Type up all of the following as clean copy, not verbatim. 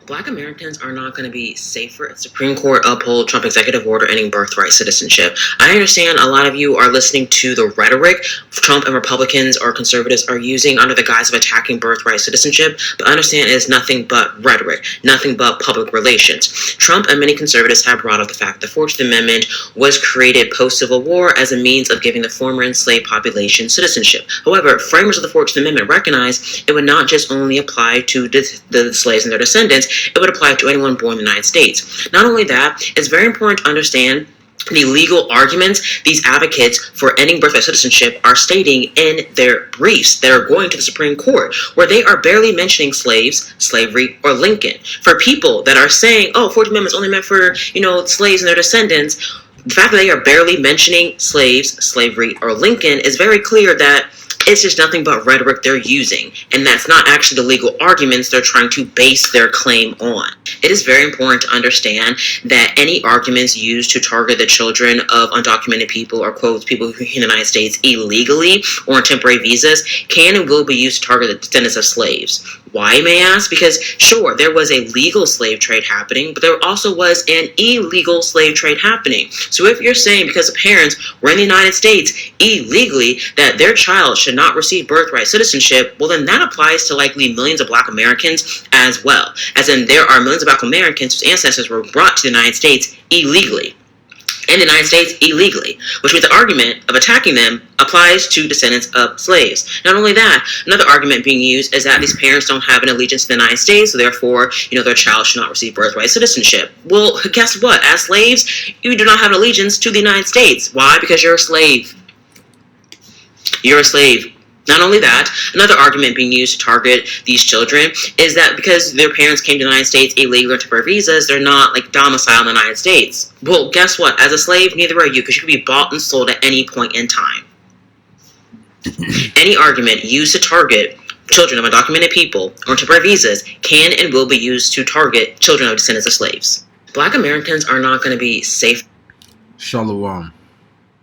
Black Americans are not going to be safer if Supreme Court uphold Trump executive order ending birthright citizenship. I understand a lot of you are listening to the rhetoric Trump and Republicans or conservatives are using under the guise of attacking birthright citizenship, but understand it is nothing but rhetoric, nothing but public relations. Trump and many conservatives have brought up the fact that the 14th Amendment was created post-Civil War as a means of giving the former enslaved population citizenship. However, framers of the 14th Amendment recognized it would not just only apply to the slaves and their descendants, it would apply to anyone born in the United States. Not only that, it's very important to understand the legal arguments these advocates for ending birthright citizenship are stating in their briefs that are going to the Supreme Court, where they are barely mentioning slaves, slavery, or Lincoln. For people that are saying, oh, 14th Amendment is only meant for, slaves and their descendants, the fact that they are barely mentioning slaves, slavery, or Lincoln is very clear that it's just nothing but rhetoric they're using, and that's not actually the legal arguments they're trying to base their claim on. It is very important to understand that any arguments used to target the children of undocumented people or, quote, people who are in the United States illegally or on temporary visas can and will be used to target the descendants of slaves. Why, you may ask? Because, sure, there was a legal slave trade happening, but there also was an illegal slave trade happening. So if you're saying because the parents were in the United States illegally that their child should not receive birthright citizenship, well, then that applies to likely millions of Black Americans as well. As in, there are millions of Black Americans whose ancestors were brought to the United States illegally. In the United States illegally, which means the argument of attacking them applies to descendants of slaves. Not only that, another argument being used is that these parents don't have an allegiance to the United States, so therefore, their child should not receive birthright citizenship. Well, guess what? As slaves, you do not have an allegiance to the United States. Why? Because you're a slave. You're a slave. Not only that, another argument being used to target these children is that because their parents came to the United States illegally or temporary visas, they're not domiciled in the United States. Well, guess what? As a slave, neither are you, because you can be bought and sold at any point in time. Any argument used to target children of undocumented people or temporary visas can and will be used to target children of descendants of slaves. Black Americans are not going to be safe. Shalom.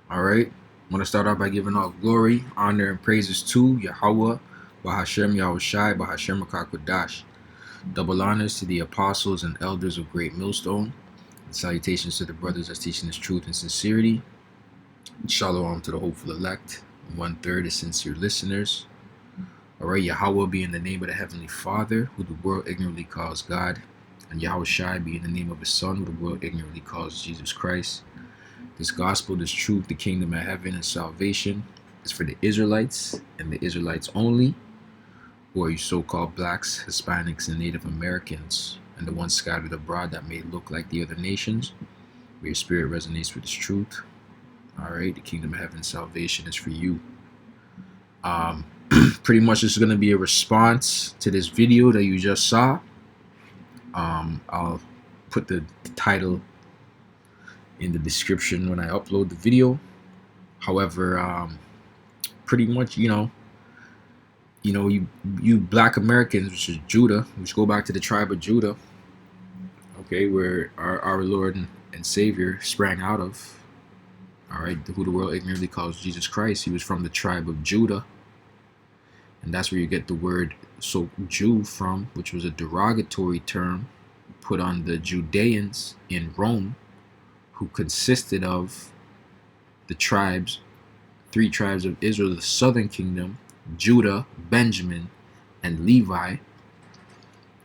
All right. I want to start off by giving all glory, honor, and praises to Yahweh, Bahashem Yahushai, Bahashem HaKakodash. Double honors to the apostles and elders of Great Millstone. And salutations to the brothers that's teaching this truth and sincerity. Shalom to the hopeful elect. 1/3 is sincere listeners. All right, Yahweh be in the name of the Heavenly Father, who the world ignorantly calls God. And Yahushai be in the name of his Son, who the world ignorantly calls Jesus Christ. This gospel, this truth, the kingdom of heaven and salvation is for the Israelites and the Israelites only, who are you so-called blacks, Hispanics, and Native Americans, and the ones scattered abroad that may look like the other nations, where your spirit resonates with this truth. All right, the kingdom of heaven and salvation is for you. Pretty much this is going to be a response to this video that you just saw. I'll put the title in the description when I upload the video. However, pretty much, you Black Americans, which is Judah, which go back to the tribe of Judah, okay, where our Lord and Savior sprang out of, all right, who the world ignorantly calls Jesus Christ. He was from the tribe of Judah, and that's where you get the word Jew from, which was a derogatory term put on the Judeans in Rome, who consisted of the tribes, 3 tribes of Israel, the southern kingdom, Judah, Benjamin, and Levi.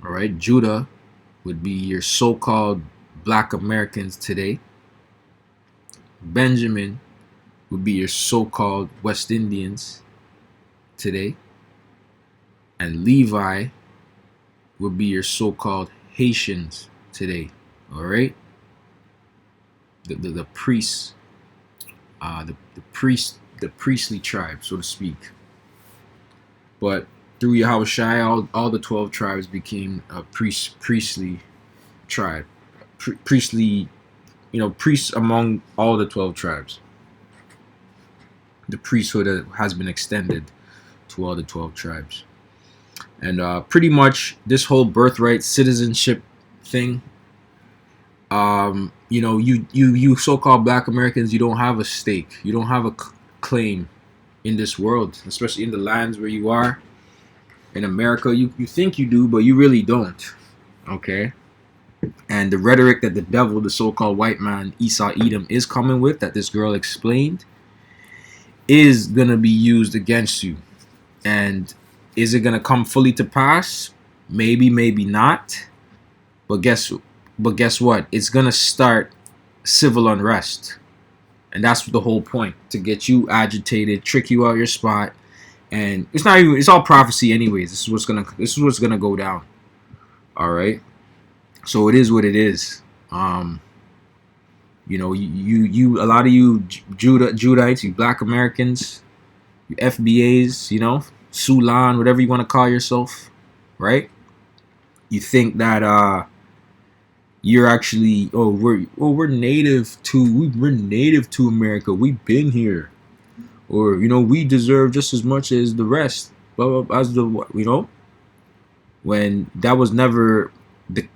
All right, Judah would be your so-called Black Americans today. Benjamin would be your so-called West Indians today. And Levi would be your so-called Haitians today. All right. The priests, the priestly tribe, so to speak. But through Yahushai, all the 12 tribes became a priestly tribe, priestly, priests among all the 12 tribes. The priesthood has been extended to all the 12 tribes, and pretty much this whole birthright citizenship thing. You so-called Black Americans, you don't have a stake. You don't have a claim in this world, especially in the lands where you are. In America, you think you do, but you really don't. Okay. And the rhetoric that the devil, the so-called white man, Esau Edom, is coming with, that this girl explained, is going to be used against you. And is it going to come fully to pass? Maybe, maybe not. But guess what? It's going to start civil unrest. And that's the whole point, to get you agitated, trick you out your spot. And it's not even, it's all prophecy anyways. This is what's gonna go down. All right. So it is what it is. You a lot of you Judites, you Black Americans, you FBAs, Sulan, whatever you want to call yourself, right? You think that you're actually we're native to America. We've been here, or we deserve just as much as the rest, blah, blah, blah, as when that was never the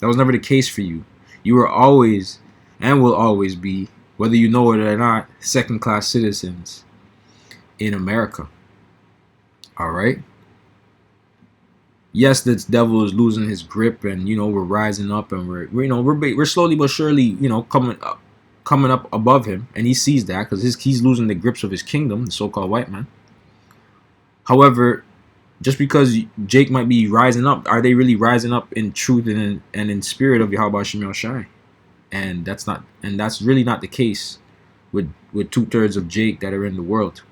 that was never the case for you. You were always and will always be, whether you know it or not, second-class citizens in America. All right. Yes, the devil is losing his grip, and we're rising up, and we're slowly but surely coming up above him, and he sees that because he's losing the grips of his kingdom, the so-called white man. However, just because Jake might be rising up, are they really rising up in truth and in spirit of Yahweh Shem Shai? And that's really not the case with 2/3 of Jake that are in the world.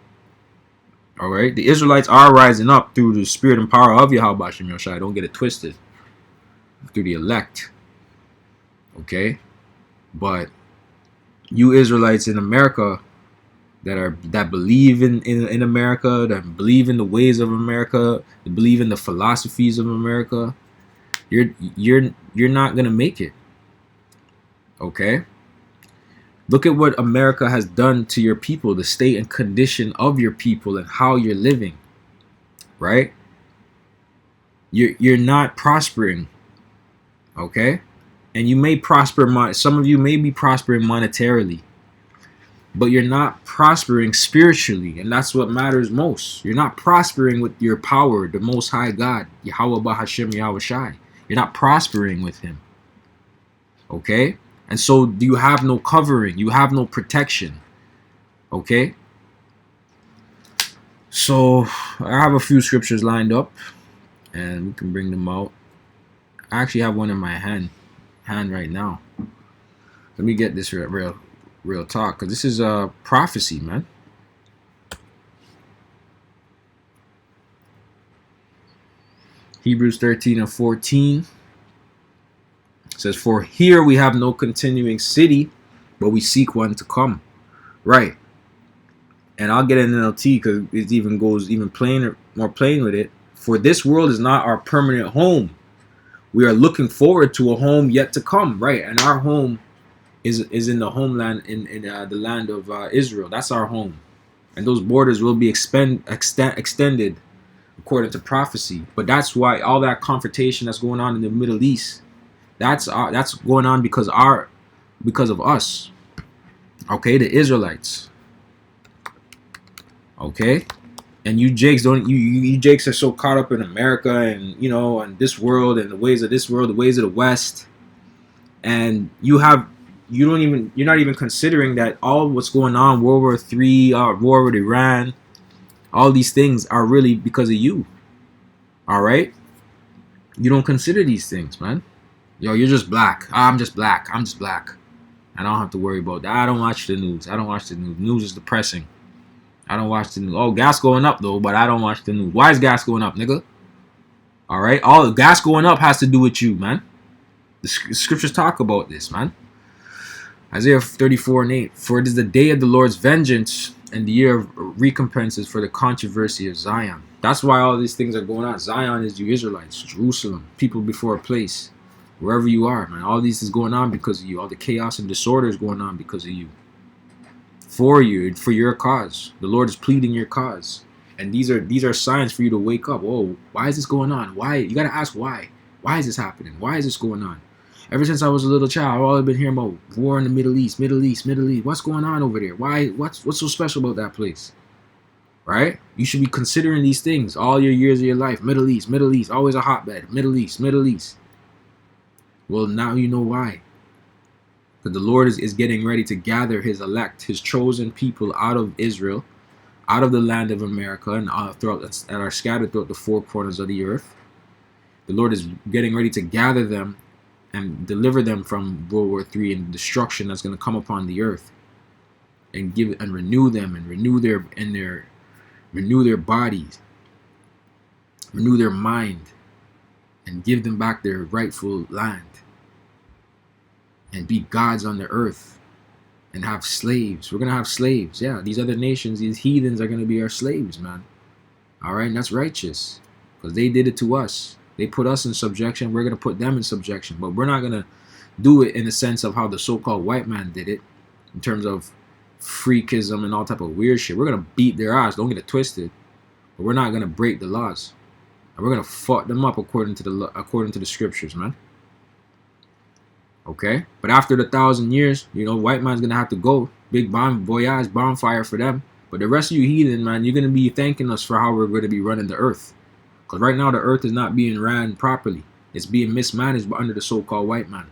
All right, the Israelites are rising up through the spirit and power of Yahweh Shem Shai. Don't get it twisted. Through the elect. Okay, but you Israelites in America that believe in America, that believe in the ways of America, that believe in the philosophies of America, you're not gonna make it. Okay? Look at what America has done to your people, the state and condition of your people, and how you're living. Right? You're not prospering. Okay? And you may prosper, some of you may be prospering monetarily, but you're not prospering spiritually, and that's what matters most. You're not prospering with your power, the Most High God, Yahweh Bahashem Yahweh Shai. You're not prospering with Him. Okay? And so you have no covering. You have no protection. Okay? So I have a few scriptures lined up, and we can bring them out. I actually have one in my hand right now. Let me get this real talk, because this is a prophecy, man. Hebrews 13:14 says, "For here we have no continuing city, but we seek one to come." Right. And I'll get an NLT because it even goes more plain with it. For this world is not our permanent home. We are looking forward to a home yet to come. Right. And our home is in the homeland, in the land of Israel. That's our home. And those borders will be extended according to prophecy. But that's why all that confrontation that's going on in the Middle East, that's going on because of us. Okay, the Israelites. Okay, and you Jakes you Jakes are so caught up in America and and this world and the ways of this world, the ways of the West, and you're not even considering that all what's going on, World War III, war with Iran, all these things are really because of you. All right, you don't consider these things, man. You're just black. I'm just black. I don't have to worry about that. I don't watch the news. News is depressing. I don't watch the news. Oh, gas going up though, but I don't watch the news. Why is gas going up, nigga? All right, all the gas going up has to do with you, man. The scriptures talk about this, man. Isaiah 34:8. For it is the day of the Lord's vengeance and the year of recompenses for the controversy of Zion. That's why all these things are going on. Zion is you Israelites, Jerusalem, people before a place, wherever you are, man. All this is going on because of you. All the chaos and disorder is going on because of you. For you, for your cause. The Lord is pleading your cause. And these are signs for you to wake up. Whoa, why is this going on? Why? You gotta ask why. Why is this happening? Why is this going on? Ever since I was a little child, I've always been hearing about war in the Middle East. What's going on over there? Why? What's so special about that place? right? You should be considering these things all your years of your life. Middle East, Middle East, always a hotbed. Middle East, Middle East. Well, now you know why. Because the Lord is getting ready to gather his elect, his chosen people out of Israel, out of the land of America, and are scattered throughout the four corners of the earth. The Lord is getting ready to gather them and deliver them from World War III and destruction that's going to come upon the earth, and give and renew them and renew their bodies, renew their mind, and give them back their rightful land, and be gods on the earth, and have slaves. We're gonna have slaves. Yeah, these other nations, these heathens are gonna be our slaves, man. All right, and that's righteous, because they did it to us. They put us in subjection. We're gonna put them in subjection, but we're not gonna do it in the sense of how the so-called white man did it, in terms of freakism and all type of weird shit. We're gonna beat their ass. Don't get it twisted, but we're not gonna break the laws, and we're gonna fuck them up according to the scriptures, man. Okay, but after the 1,000 years, white man's gonna have to go. Big bonfire for them. But the rest of you heathen, man, you're gonna be thanking us for how we're gonna be running the earth. Because right now the earth is not being ran properly. It's being mismanaged under the so-called white man.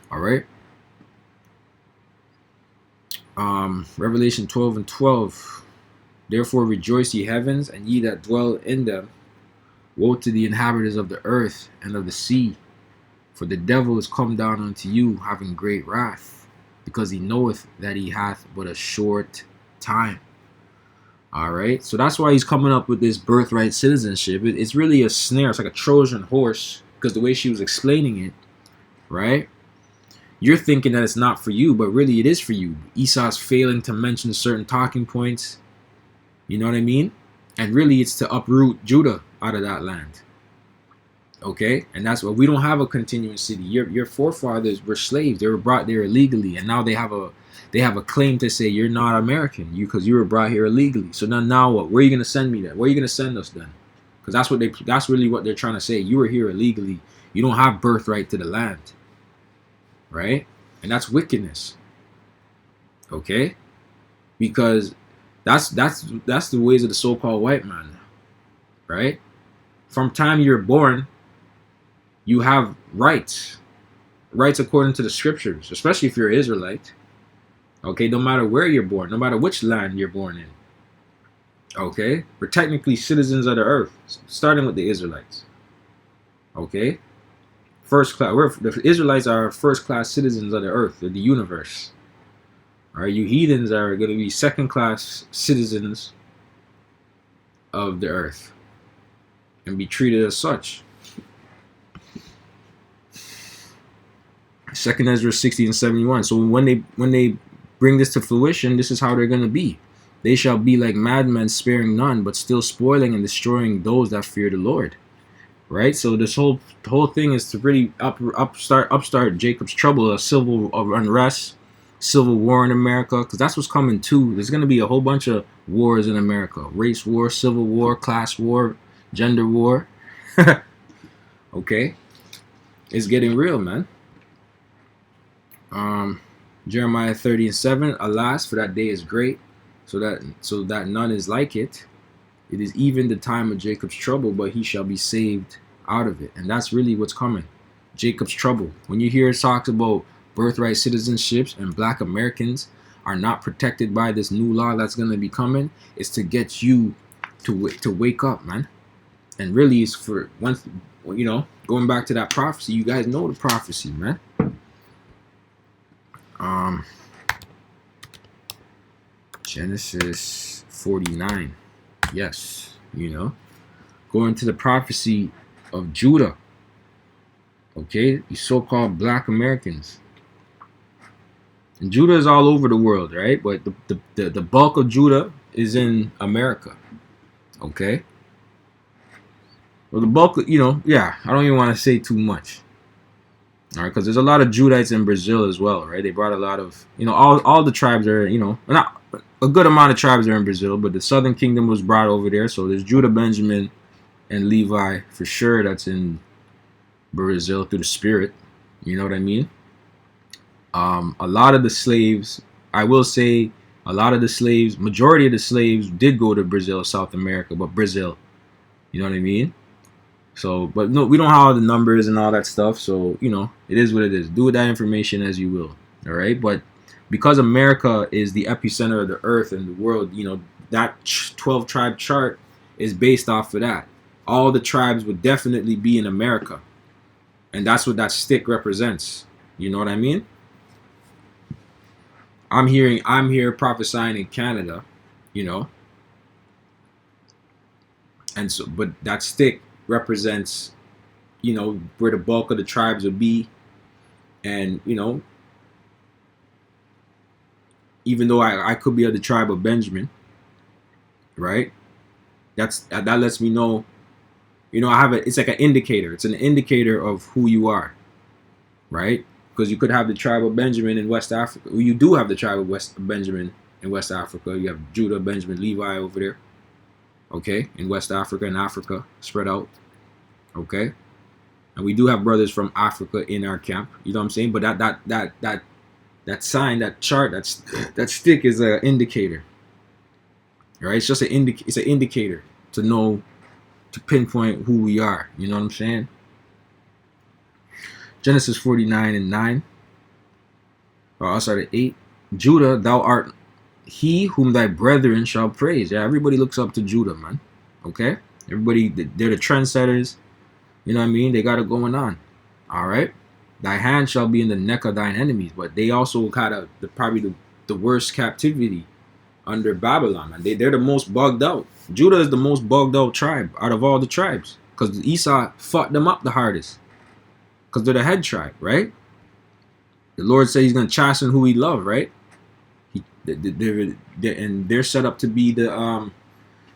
All right. Revelation 12:12. Therefore rejoice, ye heavens, and ye that dwell in them. Woe to the inhabitants of the earth and of the sea. For the devil is come down unto you, having great wrath, because he knoweth that he hath but a short time. All right, so that's why he's coming up with this birthright citizenship. It's really a snare. It's like a Trojan horse, because the way she was explaining it, right? You're thinking that it's not for you, but really it is for you. Esau's failing to mention certain talking points. You know what I mean? And really it's to uproot Judah out of that land. Okay, and that's why we don't have a continuing city. Your forefathers were slaves; they were brought there illegally, and now they have a claim to say you're not American, because you were brought here illegally. So now what? Where are you gonna send me then? Where are you gonna send us then? Because that's really what they're trying to say. You were here illegally. You don't have birthright to the land, right? And that's wickedness. Okay, because that's the ways of the so-called white man, right? From time you're born, you have rights according to the scriptures, especially if you're an Israelite. Okay, no matter where you're born, no matter which land you're born in. Okay, we're technically citizens of the earth, starting with the Israelites. Okay, first class. The Israelites are first-class citizens of the earth, of the universe. All right, you heathens are going to be second-class citizens of the earth, and be treated as such. 2 Ezra 60:71. So when they bring this to fruition, this is how they're going to be. They shall be like madmen, sparing none, but still spoiling and destroying those that fear the Lord. Right? So this whole thing is to really upstart Jacob's trouble, a civil unrest, civil war in America, because that's what's coming too. There's going to be a whole bunch of wars in America: race war, civil war, class war, gender war. Okay, it's getting real, man. Jeremiah 30:7. Alas, for that day is great, so that none is like it. It is even the time of Jacob's trouble, but he shall be saved out of it. And that's really what's coming. Jacob's trouble. When you hear it talks about birthright citizenships and black Americans are not protected by this new law that's going to be coming, it's to get you to wake up, man. And really it's for once, going back to that prophecy. You guys know the prophecy, man. Genesis 49. Yes, going to the prophecy of Judah. Okay, these so-called black Americans. And Judah is all over the world, right? But the bulk of Judah is in America. Okay. Well, the bulk, I don't even want to say too much. All right, because there's a lot of Judites in Brazil as well, right? They brought a lot of, all the tribes are, not a good amount of tribes are in Brazil, but the southern kingdom was brought over there. So there's Judah, Benjamin, and Levi for sure. That's in Brazil through the spirit. You know what I mean? A lot of the slaves, I will say, A lot of the slaves, majority of the slaves did go to Brazil, South America, but Brazil, you know what I mean? So, but no, we don't have all the numbers and all that stuff. So, it is what it is. Do with that information as you will. All right. But because America is the epicenter of the earth and the world, that 12 tribe chart is based off of that. All the tribes would definitely be in America. And that's what that stick represents. You know what I mean? I'm here prophesying in Canada, and so, but that stick represents, where the bulk of the tribes would be. And, even though I could be of the tribe of Benjamin, right? That lets me know, it's like an indicator. It's an indicator of who you are, right? Because you could have the tribe of Benjamin in West Africa. Well, you do have the tribe of Benjamin in West Africa. You have Judah, Benjamin, Levi over there. Okay, in West Africa and Africa, spread out. Okay, and we do have brothers from Africa in our camp. You know what I'm saying? But that sign, that chart, that stick is an indicator. Right? It's just it's an indicator to know, to pinpoint who we are. You know what I'm saying? Genesis 49:9. I'll start at 8. Judah, thou art he whom thy brethren shall praise. Yeah, everybody looks up to Judah, man. Okay? Everybody, they're the trendsetters. You know what I mean? They got it going on. All right? Thy hand shall be in the neck of thine enemies. But they also got probably the worst captivity under Babylon, man. They're the most bugged out. Judah is the most bugged out tribe out of all the tribes. Because Esau fucked them up the hardest. Because they're the head tribe, right? The Lord said he's going to chasten who he loves, right? They're set up to be the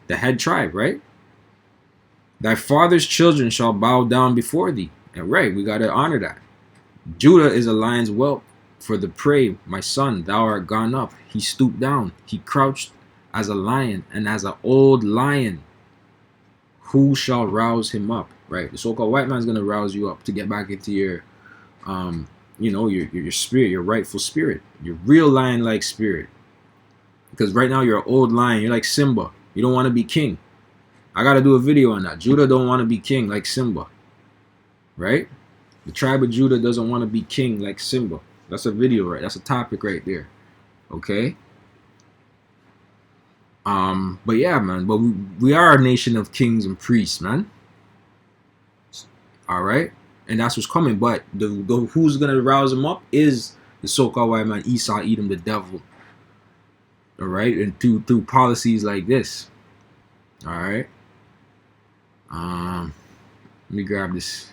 head tribe, right? Thy father's children shall bow down before thee. And right, we got to honor that. Judah is a lion's whelp for the prey. My son, thou art gone up. He stooped down. He crouched as a lion and as an old lion. Who shall rouse him up? Right? The so-called white man's going to rouse you up to get back into your your spirit, your rightful spirit, your real lion-like spirit. Because right now you're an old lion. You're like Simba. You don't want to be king. I got to do a video on that. Judah don't want to be king like Simba. Right? The tribe of Judah doesn't want to be king like Simba. That's a video, right? That's a topic right there. Okay? But yeah, man. But we are a nation of kings and priests, man. All right? And that's what's coming. But the who's going to rouse him up is the so-called white man, Esau, Edom, the devil. All right? And through policies like this. All right? Let me grab this.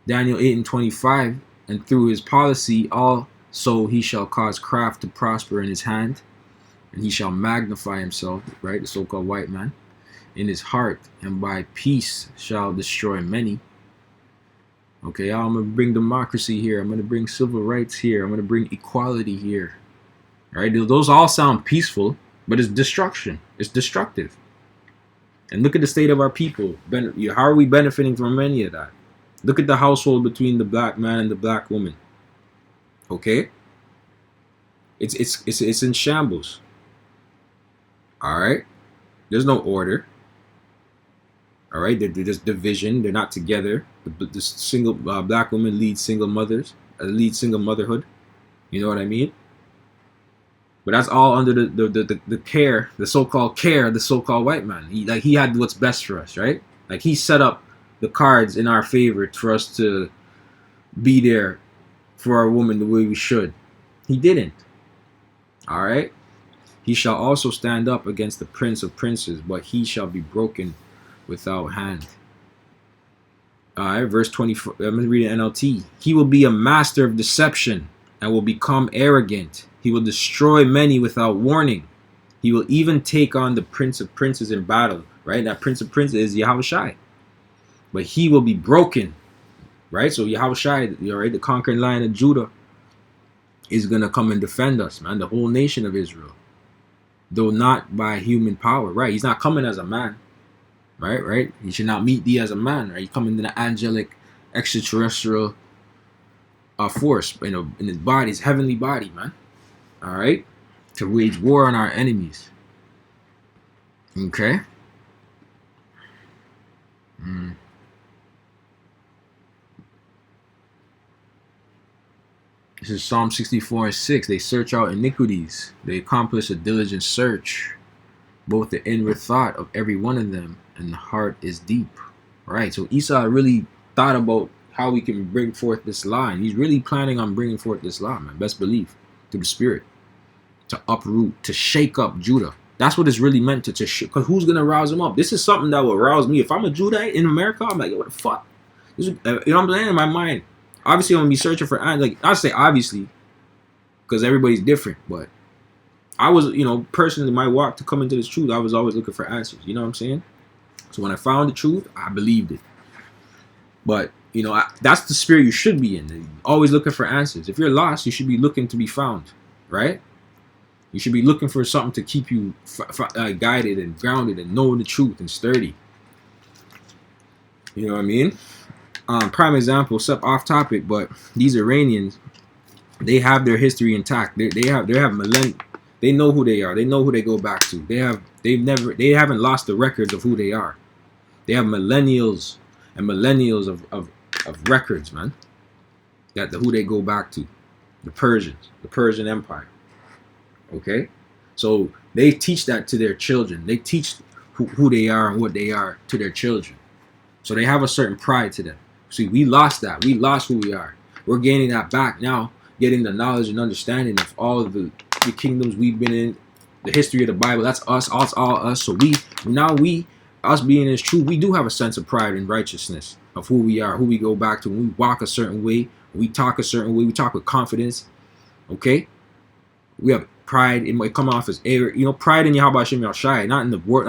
Daniel 8:25. And through his policy, also he shall cause craft to prosper in his hand. And he shall magnify himself, right? The so-called white man, in his heart. And by peace shall destroy many. Okay, I'm going to bring democracy here. I'm going to bring civil rights here. I'm going to bring equality here. All right, those all sound peaceful, but it's destruction. It's destructive. And look at the state of our people. How are we benefiting from any of that? Look at the household between the black man and the black woman. Okay? It's in shambles. All right? There's no order. All right? There's division. They're not together. The single black woman leads single mothers. Leads single motherhood. You know what I mean? But that's all under the care, the so-called care, the so-called white man. He had what's best for us, right? Like he set up the cards in our favor for us to be there for our woman the way we should. He didn't. All right? He shall also stand up against the prince of princes, but he shall be broken without hand. All right, verse 24. I'm going to read an NLT. He will be a master of deception and will become arrogant. He will destroy many without warning. He will even take on the prince of princes in battle. Right? That prince of princes is Yahushai. But he will be broken. Right? So Yahushai, right, the conquering lion of Judah, is going to come and defend us, man. The whole nation of Israel. Though not by human power. Right? He's not coming as a man. Right? He should not meet thee as a man. Right? He's coming in an angelic, extraterrestrial force. In his body, his heavenly body, man. All right? to wage war on our enemies. Okay? This is Psalm 64 and 6. They search out iniquities. They accomplish a diligent search, both the inward thought of every one of them, and the heart is deep. Right? So Esau really thought about how we can bring forth this law. And he's really planning on bringing forth this law, man. Best believe. Through the Spirit. To uproot, to shake up Judah. That's what it's really meant to because who's going to rouse him up? This is something that will rouse me. If I'm a Judite in America, I'm like, what the fuck? This is, you know what I'm saying? In my mind. Obviously, I'm going to be searching for, like, I'll say obviously, because everybody's different. But I was, personally, my walk to come into this truth, I was always looking for answers. You know what I'm saying? So when I found the truth, I believed it. But, that's the spirit you should be in. Always looking for answers. If you're lost, you should be looking to be found. Right? You should be looking for something to keep you guided and grounded and know the truth and sturdy. You know what I mean? Prime example, step off topic, but these Iranians, they have their history intact. They have millennia. They know who they are. They know who they go back to. They haven't lost the records of who they are. They have millennials and millennials of records, man. Who they go back to. The Persians, the Persian Empire. Okay? So they teach that to their children. They teach who they are and what they are to their children. So they have a certain pride to them. See, we lost that. We lost who we are. We're gaining that back now, getting the knowledge and understanding of all of the kingdoms we've been in, the history of the Bible. That's us, all us. So us being as true, we do have a sense of pride and righteousness of who we are, who we go back to. When we walk a certain way, we talk a certain way, we talk with confidence. Okay? We have pride. It might come off as pride in Yahweh Hashem Yahushai, not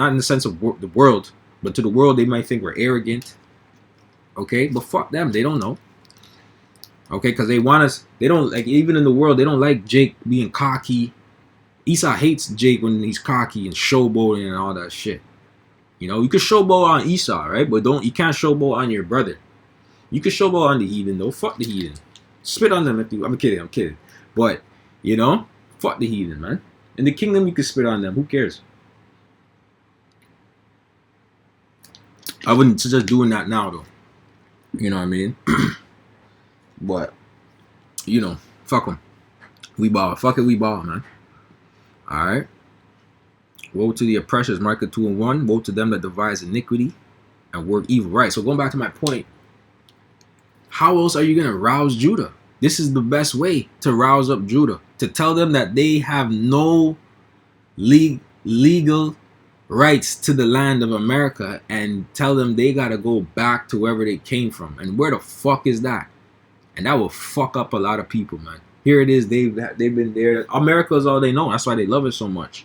in the sense of the world, but to the world they might think we're arrogant. Okay, but fuck them, they don't know. Okay, because they want us. They don't like, even in the world, they don't like Jake being cocky. Esau hates Jake when he's cocky and showboating and all that shit. You can showboat on Esau, right? But you can't showboat on your brother. You can showboat on the heathen though. Fuck the heathen. Spit on them if you. I'm kidding. But fuck the heathen, man. In the kingdom, you can spit on them. Who cares? I wouldn't suggest doing that now, though. You know what I mean? But, fuck them. We ball. Fuck it, we ball, man. Alright? Woe to the oppressors, Micah 2 and 1. Woe to them that devise iniquity and work evil. Right, so going back to my point. How else are you going to rouse Judah? This is the best way to rouse up Judah. To tell them that they have no legal rights to the land of America, and tell them they gotta go back to wherever they came from. And where the fuck is that? And that will fuck up a lot of people, man. Here it is, they've been there. America is all they know. That's why they love it so much.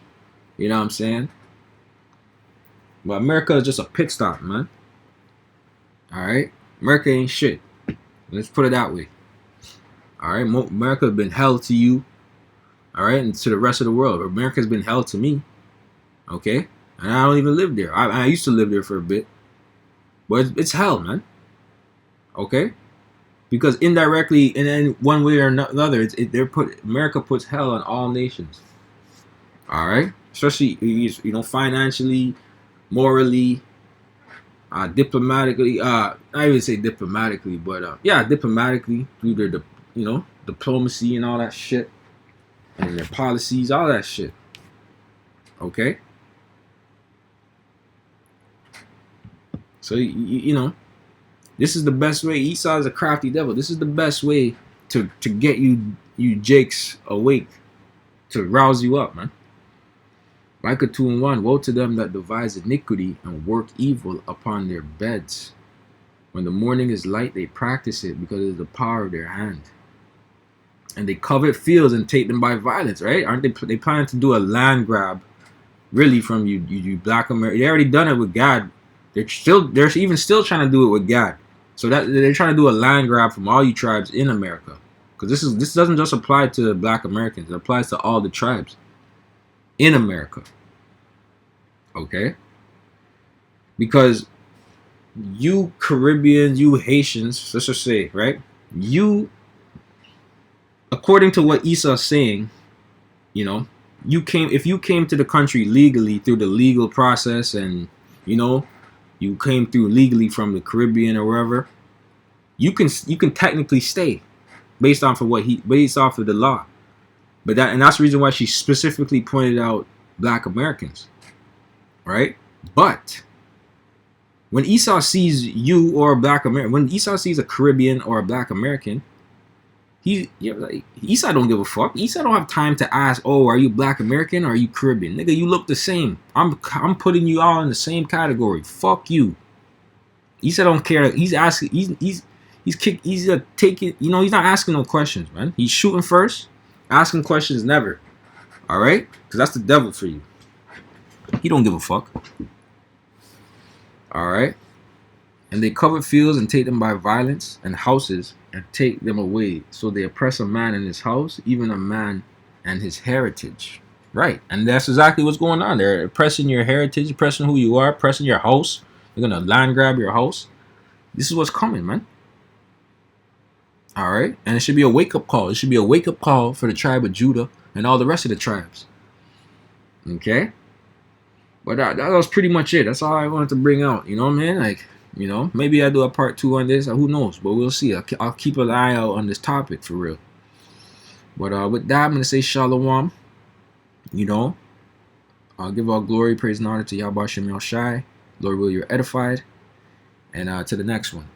You know what I'm saying? But America is just a pit stop, man. Alright? America ain't shit. Let's put it that way. Alright? America has been hell to you. Alright? And to the rest of the world. America has been hell to me. Okay? And I don't even live there. I used to live there for a bit. But it's hell, man. Okay? Because indirectly, and in one way or another, America puts hell on all nations. Alright? Especially, financially, morally, diplomatically. I even say diplomatically, but diplomatically, through their, diplomacy and all that shit. And their policies, all that shit. Okay? So, this is the best way. Esau is a crafty devil. This is the best way to get you Jakes awake, to rouse you up, man. Micah 2 and 1. Woe to them that devise iniquity and work evil upon their beds. When the morning is light, they practice it because it is the power of their hand. And they covet fields and take them by violence, right? Aren't they planning to do a land grab, really, from you black America? They already done it with God. They're even still trying to do it with God. So that they're trying to do a land grab from all you tribes in America. Because this doesn't just apply to black Americans. It applies to all the tribes in America. Okay? Because you Caribbeans, you Haitians, let's just say, right? You, according to what Esau's saying, if you came to the country legally through the legal process, and you know you came through legally from the Caribbean or wherever, you can technically stay based off of the law. But that's the reason why she specifically pointed out Black Americans, right? But when Esau sees you or a Black American, when Esau sees a Caribbean or a Black American, Esau don't give a fuck. Esau don't have time to ask, oh, are you Black American or are you Caribbean? Nigga, you look the same. I'm putting you all in the same category. Fuck you. Esau don't care. He's asking. He's taking. You know, he's not asking no questions, man. He's shooting first, asking questions never. All right, because that's the devil for you. He don't give a fuck. All right. And they cover fields and take them by violence, and houses and take them away. So they oppress a man in his house, even a man and his heritage. Right. And that's exactly what's going on. They're oppressing your heritage, oppressing who you are, oppressing your house. They're going to land grab your house. This is what's coming, man. All right. And it should be a wake-up call. It should be a wake-up call for the tribe of Judah and all the rest of the tribes. Okay. But that was pretty much it. That's all I wanted to bring out. You know what I mean? Like, you know, maybe I do a part 2 on this. Who knows? But we'll see. I'll keep an eye out on this topic for real. But with that, I'm going to say shalom. You know, I'll give all glory, praise, and honor to Yahweh Shem Shai. Lord, will you're edified. And to the next one.